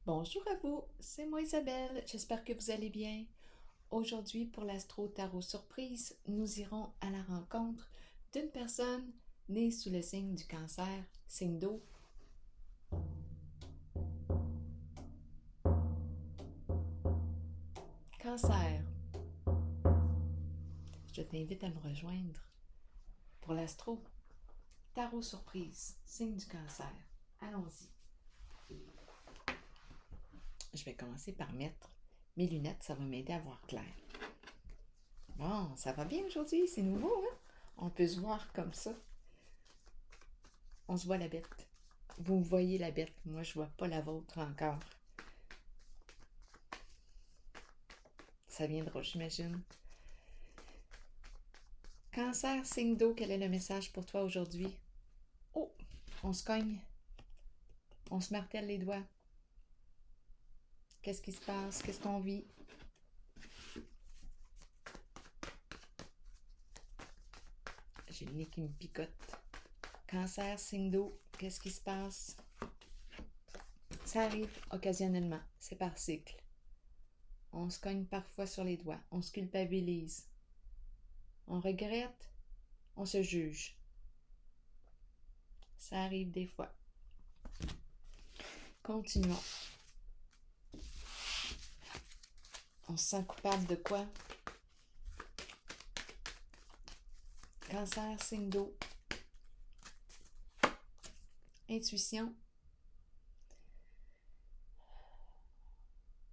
Bonjour à vous, c'est moi Isabelle, j'espère que vous allez bien. Aujourd'hui, pour l'Astro Tarot Surprise, nous irons à la rencontre d'une personne née sous le signe du cancer, signe d'eau. Cancer, je t'invite à me rejoindre pour l'Astro Tarot Surprise, signe du cancer. Allons-y. Je vais commencer par mettre mes lunettes, ça va m'aider à voir clair. Bon, ça va bien aujourd'hui, c'est nouveau, hein? On peut se voir comme ça. On se voit la bête. Vous voyez la bête, moi je vois pas la vôtre encore. Ça viendra, j'imagine. Cancer, signe d'eau, quel est le message pour toi aujourd'hui? Oh, on se cogne. On se martèle les doigts. Qu'est-ce qui se passe? Qu'est-ce qu'on vit? J'ai le nez qui me picote. Cancer, signe d'eau, qu'est-ce qui se passe? Ça arrive occasionnellement, c'est par cycle. On se cogne parfois sur les doigts, on se culpabilise. On regrette, on se juge. Ça arrive des fois. Continuons. On se sent coupable de quoi? Cancer, signe d'eau. Intuition.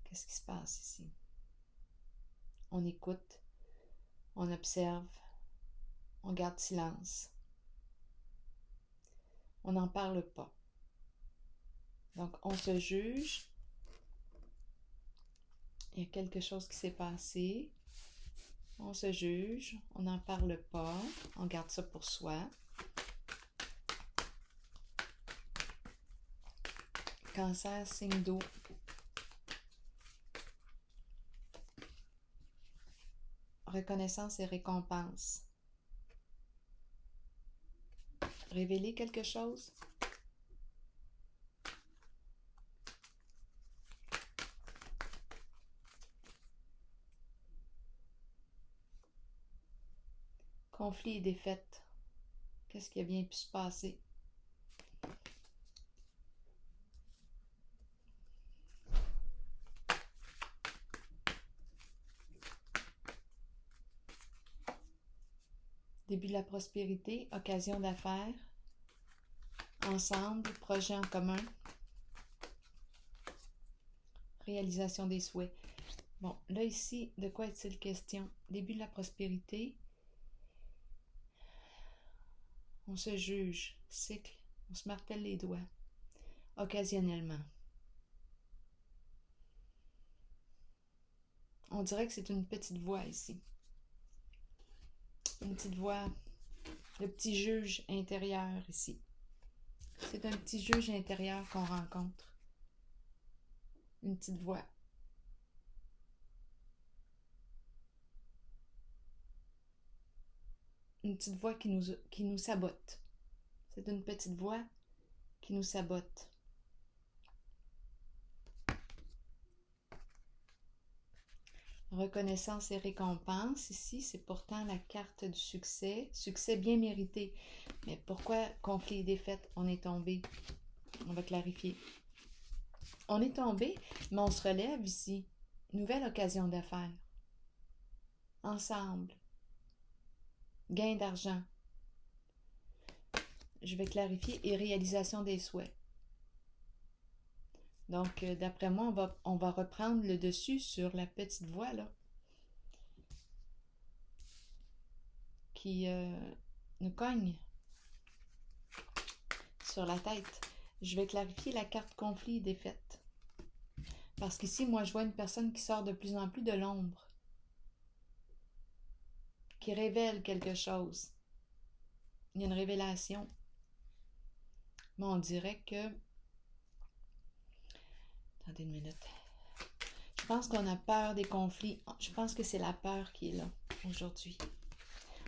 Qu'est-ce qui se passe ici? On écoute, on observe, on garde silence. On n'en parle pas. Donc, on se juge. Il y a quelque chose qui s'est passé. On se juge, on n'en parle pas, on garde ça pour soi. Cancer, signe d'eau. Reconnaissance et récompense. Révéler quelque chose. Conflit et défaite. Qu'est-ce qui a bien pu se passer? Début de la prospérité, occasion d'affaires, ensemble, projet en commun, réalisation des souhaits. Bon, là ici, de quoi est-il question? Début de la prospérité, on se juge, cycle, on se martèle les doigts, occasionnellement. On dirait que c'est une petite voix ici. Une petite voix, le petit juge intérieur ici. C'est un petit juge intérieur qu'on rencontre. Une petite voix. Une petite voix qui nous sabote. C'est une petite voix qui nous sabote. Reconnaissance et récompense, ici, c'est pourtant la carte du succès. Succès bien mérité. Mais pourquoi conflit et défaite? On est tombé. On va clarifier. On est tombé, mais on se relève ici. Nouvelle occasion d'affaires. Ensemble. Gain d'argent. Je vais clarifier. Et réalisation des souhaits. Donc, d'après moi, on va reprendre le dessus sur la petite voix, là, qui nous cogne sur la tête. Je vais clarifier la carte conflit et défaite. Parce qu'ici, moi, je vois une personne qui sort de plus en plus de l'ombre, qui révèle quelque chose. Il y a une révélation. Mais on dirait que... Attendez une minute. Je pense qu'on a peur des conflits. Je pense que c'est la peur qui est là aujourd'hui.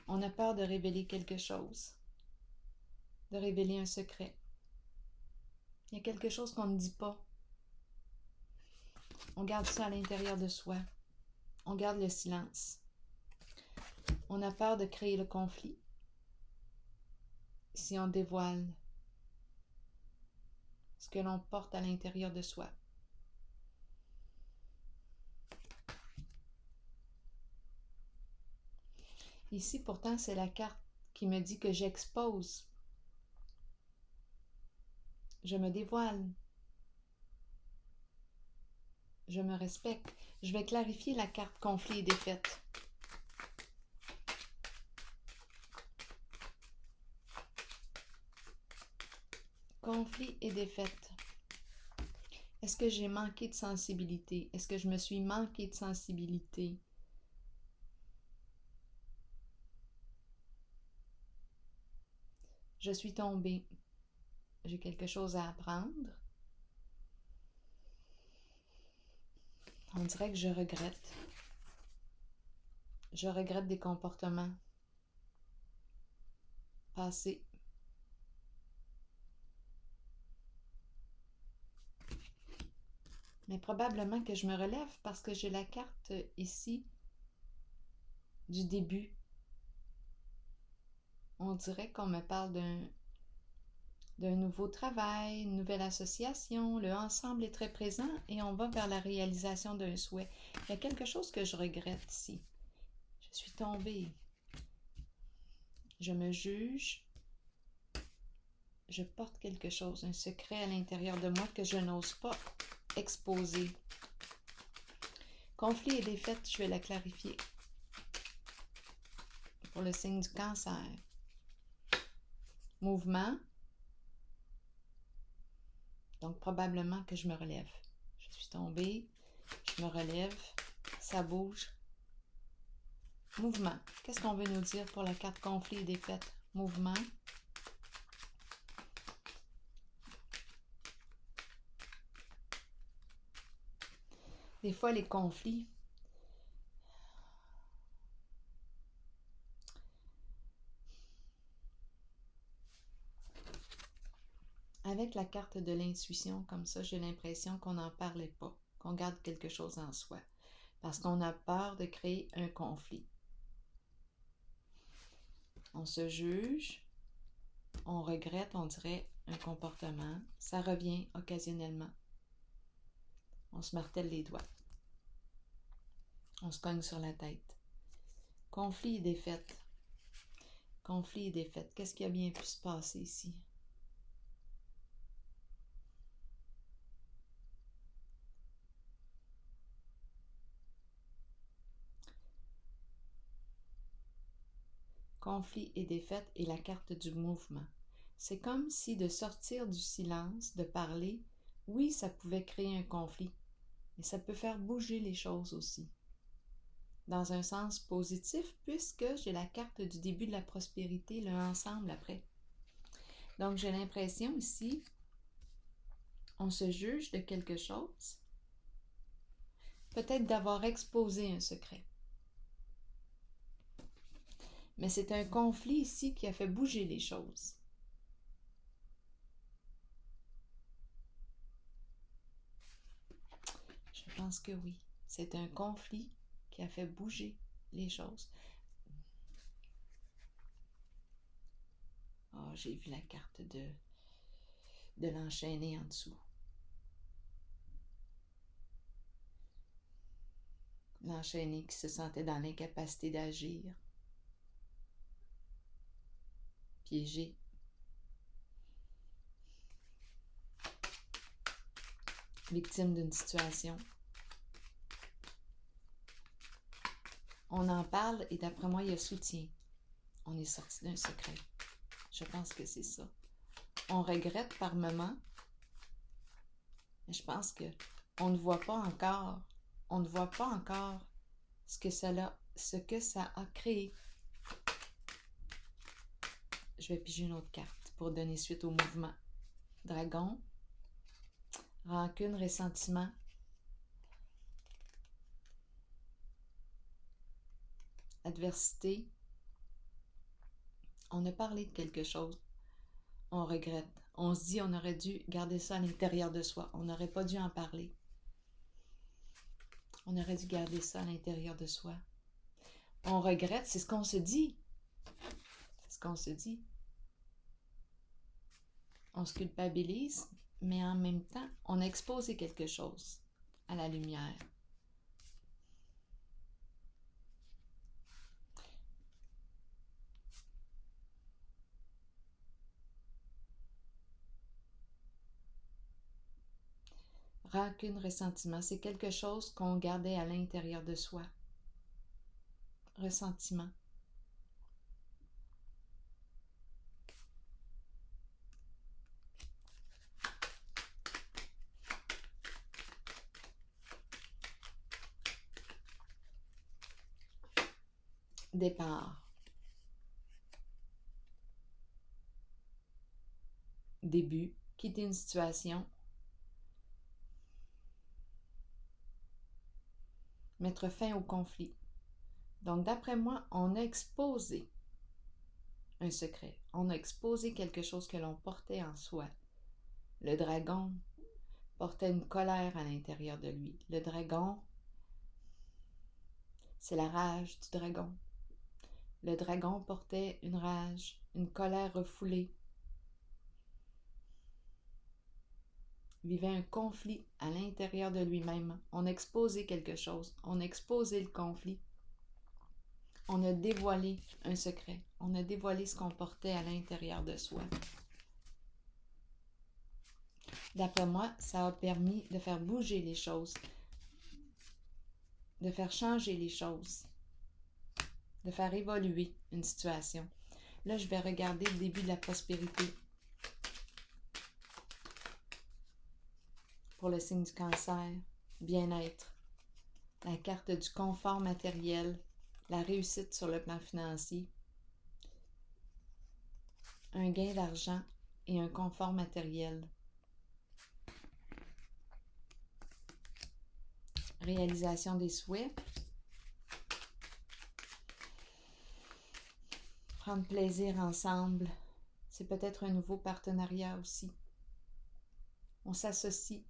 On a peur de révéler quelque chose. De révéler un secret. Il y a quelque chose qu'on ne dit pas. On garde ça à l'intérieur de soi. On garde le silence. On a peur de créer le conflit si on dévoile ce que l'on porte à l'intérieur de soi. Ici, pourtant, c'est la carte qui me dit que j'expose. Je me dévoile. Je me respecte. Je vais clarifier la carte conflit et défaite. Conflit et défaite. Est-ce que j'ai manqué de sensibilité? Est-ce que je me suis manqué de sensibilité? Je suis tombée. J'ai quelque chose à apprendre. On dirait que je regrette. Je regrette des comportements passés. Mais probablement que je me relève parce que j'ai la carte ici du début. On dirait qu'on me parle d'un nouveau travail, une nouvelle association. Le ensemble est très présent et on va vers la réalisation d'un souhait. Il y a quelque chose que je regrette ici. Je suis tombée. Je me juge. Je porte quelque chose, un secret à l'intérieur de moi que je n'ose pas exposer. Conflit et défaite, je vais la clarifier. Pour le signe du Cancer. Mouvement. Donc, probablement que je me relève. Je suis tombée, je me relève, ça bouge. Mouvement. Qu'est-ce qu'on veut nous dire pour la carte conflit et défaite? Mouvement. Des fois, les conflits, avec la carte de l'intuition, comme ça, j'ai l'impression qu'on n'en parlait pas, qu'on garde quelque chose en soi, parce qu'on a peur de créer un conflit. On se juge, on regrette, on dirait, un comportement. Ça revient occasionnellement. On se martèle les doigts. On se cogne sur la tête. Conflit et défaite. Conflit et défaite. Qu'est-ce qui a bien pu se passer ici? Conflit et défaite et la carte du mouvement. C'est comme si de sortir du silence, de parler, oui, ça pouvait créer un conflit, mais ça peut faire bouger les choses aussi. Dans un sens positif, puisque j'ai la carte du début de la prospérité, le ensemble après. Donc, j'ai l'impression ici, on se juge de quelque chose, peut-être d'avoir exposé un secret. Mais c'est un conflit ici qui a fait bouger les choses. Je pense que oui. C'est un conflit qui a fait bouger les choses. Oh, j'ai vu la carte de l'enchaîner en dessous. L'enchaîné qui se sentait dans l'incapacité d'agir. Piégé. Victime d'une situation. On en parle et d'après moi, il y a soutien. On est sorti d'un secret. Je pense que c'est ça. On regrette par moments, mais je pense que on ne voit pas encore. On ne voit pas encore ce que ça a créé. Je vais piger une autre carte pour donner suite au mouvement. Dragon, rancune, ressentiment. Adversité. On a parlé de quelque chose. On regrette. On se dit on aurait dû garder ça à l'intérieur de soi. On n'aurait pas dû en parler. On aurait dû garder ça à l'intérieur de soi. On regrette, c'est ce qu'on se dit. C'est ce qu'on se dit. On se culpabilise, mais en même temps, on a exposé quelque chose à la lumière. Rancune, ressentiment, c'est quelque chose qu'on gardait à l'intérieur de soi. Ressentiment. Départ. Début. Quitter une situation. Mettre fin au conflit. Donc, d'après moi, on a exposé un secret. On a exposé quelque chose que l'on portait en soi. Le dragon portait une colère à l'intérieur de lui. Le dragon, c'est la rage du dragon. Le dragon portait une rage, une colère refoulée. Il vivait un conflit à l'intérieur de lui-même. On a exposé quelque chose. On a exposé le conflit. On a dévoilé un secret. On a dévoilé ce qu'on portait à l'intérieur de soi. D'après moi, ça a permis de faire bouger les choses, de faire changer les choses, de faire évoluer une situation. Là, je vais regarder le début de la prospérité. Pour le signe du cancer, bien-être, la carte du confort matériel, la réussite sur le plan financier, un gain d'argent et un confort matériel. Réalisation des souhaits. Prendre plaisir ensemble. C'est peut-être un nouveau partenariat aussi. On s'associe.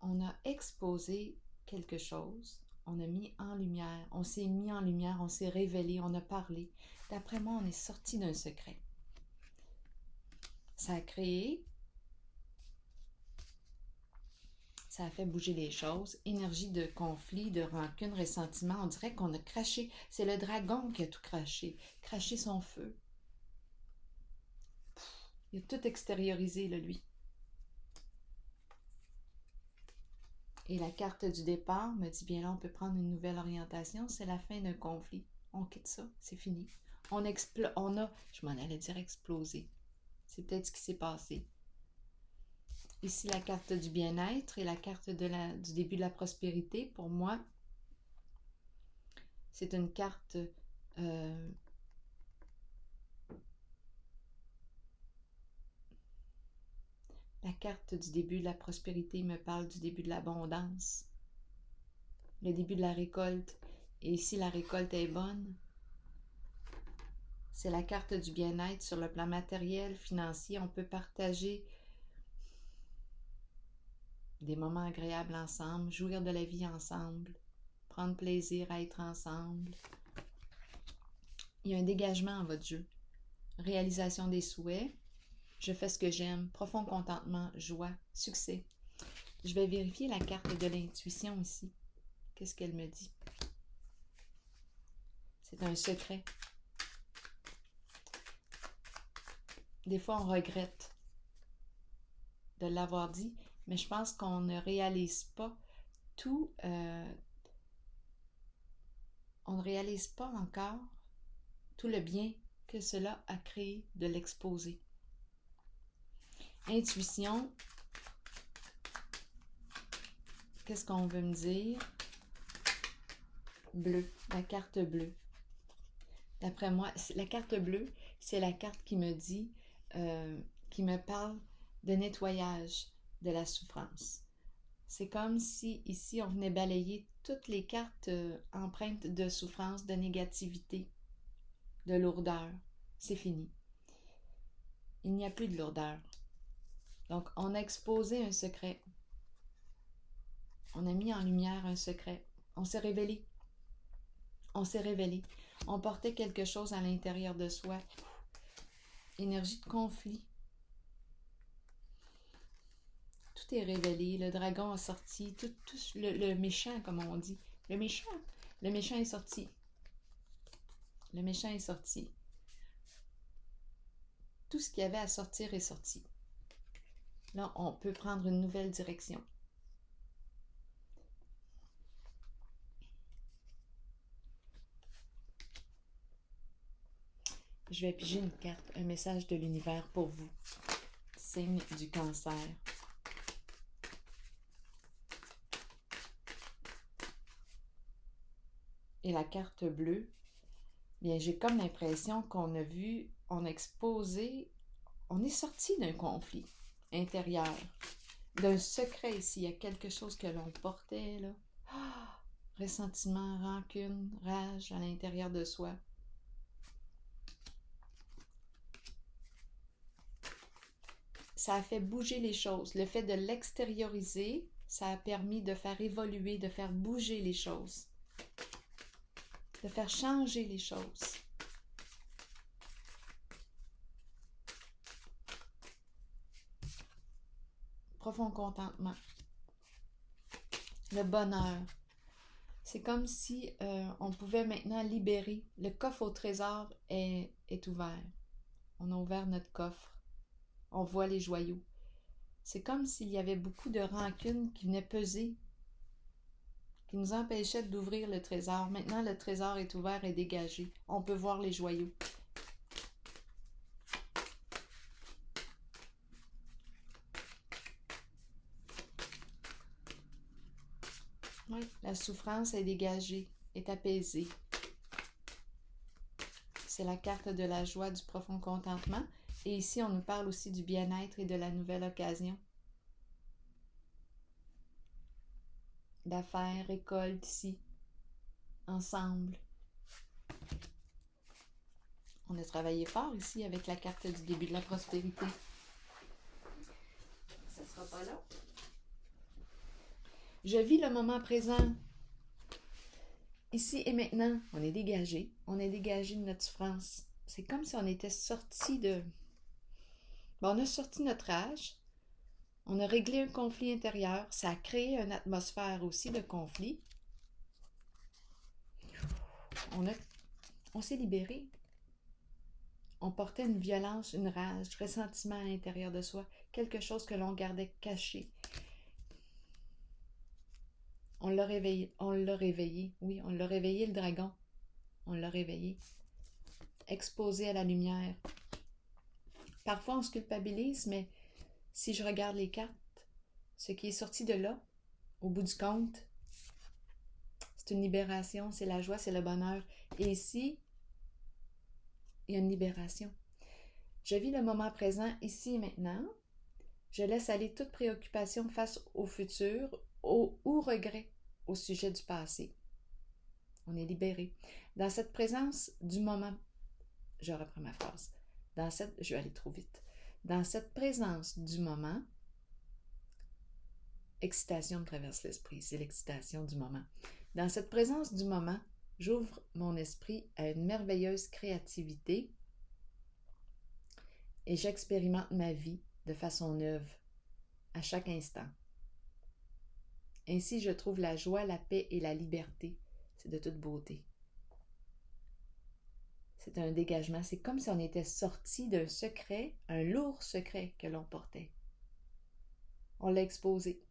On a exposé quelque chose. On a mis en lumière. On s'est mis en lumière. On s'est révélé. On a parlé. D'après moi, on est sorti d'un secret. Ça a créé. Ça a fait bouger les choses. Énergie de conflit, de rancune, ressentiment. On dirait qu'on a craché. C'est le dragon qui a tout craché. Craché son feu. Il a tout extériorisé, là, lui. Et la carte du départ me dit, bien là, on peut prendre une nouvelle orientation. C'est la fin d'un conflit. On quitte ça. C'est fini. On a, je m'en allais dire exploser. C'est peut-être ce qui s'est passé. Ici, la carte du bien-être et la carte du début de la prospérité. Pour moi, c'est une carte la carte du début de la prospérité me parle du début de l'abondance, le début de la récolte. Et ici, la récolte est bonne. C'est la carte du bien-être sur le plan matériel, financier. On peut partager des moments agréables ensemble, jouir de la vie ensemble, prendre plaisir à être ensemble. Il y a un dégagement en votre jeu. Réalisation des souhaits. Je fais ce que j'aime. Profond contentement, joie, succès. Je vais vérifier la carte de l'intuition ici. Qu'est-ce qu'elle me dit? C'est un secret. Des fois, on regrette de l'avoir dit, mais je pense qu'on ne réalise pas tout. On ne réalise pas encore tout le bien que cela a créé de l'exposer. Intuition. Qu'est-ce qu'on veut me dire? Bleu, la carte bleue. D'après moi, la carte bleue, c'est la carte qui me dit, qui me parle de nettoyage de la souffrance. C'est comme si ici, on venait balayer toutes les cartes empreintes de souffrance, de négativité, de lourdeur. C'est fini. Il n'y a plus de lourdeur. Donc, on a exposé un secret. On a mis en lumière un secret. On s'est révélé. On s'est révélé. On portait quelque chose à l'intérieur de soi. Énergie de conflit. Tout est révélé. Le dragon a sorti. Tout le méchant, comme on dit. Le méchant est sorti. Le méchant est sorti. Tout ce qu'il y avait à sortir est sorti. Là, on peut prendre une nouvelle direction. Je vais piger une carte, un message de l'univers pour vous. Signe du Cancer. Et la carte bleue, bien, j'ai comme l'impression qu'on a vu, on a exposé, on est sorti d'un conflit intérieur, d'un secret ici. Il y a quelque chose que l'on portait, là. Ressentiment, rancune, rage à l'intérieur de soi. Ça a fait bouger les choses. Le fait de l'extérioriser, ça a permis de faire évoluer, de faire bouger les choses, de faire changer les choses. Profond contentement. Le bonheur. C'est comme si on pouvait maintenant libérer. Le coffre au trésor est ouvert. On a ouvert notre coffre. On voit les joyaux. C'est comme s'il y avait beaucoup de rancune qui venait peser, qui nous empêchait d'ouvrir le trésor. Maintenant, le trésor est ouvert et dégagé. On peut voir les joyaux. Oui, la souffrance est dégagée, est apaisée. C'est la carte de la joie, du profond contentement. Et ici, on nous parle aussi du bien-être et de la nouvelle occasion. D'affaires, récolte ici, ensemble. On a travaillé fort ici avec la carte du début de la prospérité. Ça sera pas long. Je vis le moment présent. Ici et maintenant, on est dégagé. On est dégagé de notre souffrance. C'est comme si on était sorti de... Bon, on a sorti notre rage. On a réglé un conflit intérieur. Ça a créé une atmosphère aussi de conflit. On s'est libéré. On portait une violence, une rage, un ressentiment à l'intérieur de soi. Quelque chose que l'on gardait caché. On l'a réveillé. Oui, on l'a réveillé, le dragon. On l'a réveillé. Exposé à la lumière. Parfois, on se culpabilise, mais si je regarde les cartes, ce qui est sorti de là, au bout du compte, c'est une libération, c'est la joie, c'est le bonheur. Et ici, il y a une libération. Je vis le moment présent, ici et maintenant. Je laisse aller toute préoccupation face au futur ou regret au sujet du passé. On est libéré. Dans cette présence du moment, je reprends ma phrase. Je vais aller trop vite. Dans cette présence du moment, excitation me traverse l'esprit, c'est l'excitation du moment. Dans cette présence du moment, j'ouvre mon esprit à une merveilleuse créativité et j'expérimente ma vie de façon neuve à chaque instant. Ainsi, je trouve la joie, la paix et la liberté. C'est de toute beauté. C'est un dégagement. C'est comme si on était sorti d'un secret, un lourd secret que l'on portait. On l'a exposé.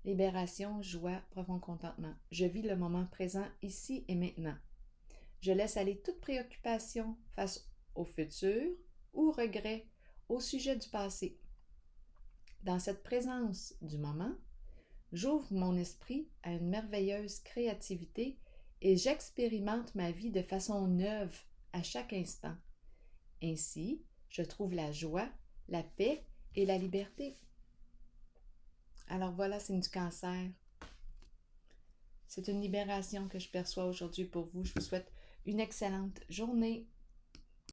Libération, joie, profond contentement. Je vis le moment présent ici et maintenant. Je laisse aller toute préoccupation face au futur ou regret au sujet du passé. Dans cette présence du moment, j'ouvre mon esprit à une merveilleuse créativité et j'expérimente ma vie de façon neuve à chaque instant. Ainsi, je trouve la joie, la paix et la liberté. Alors voilà, signe du Cancer. C'est une libération que je perçois aujourd'hui pour vous. Je vous souhaite une excellente journée.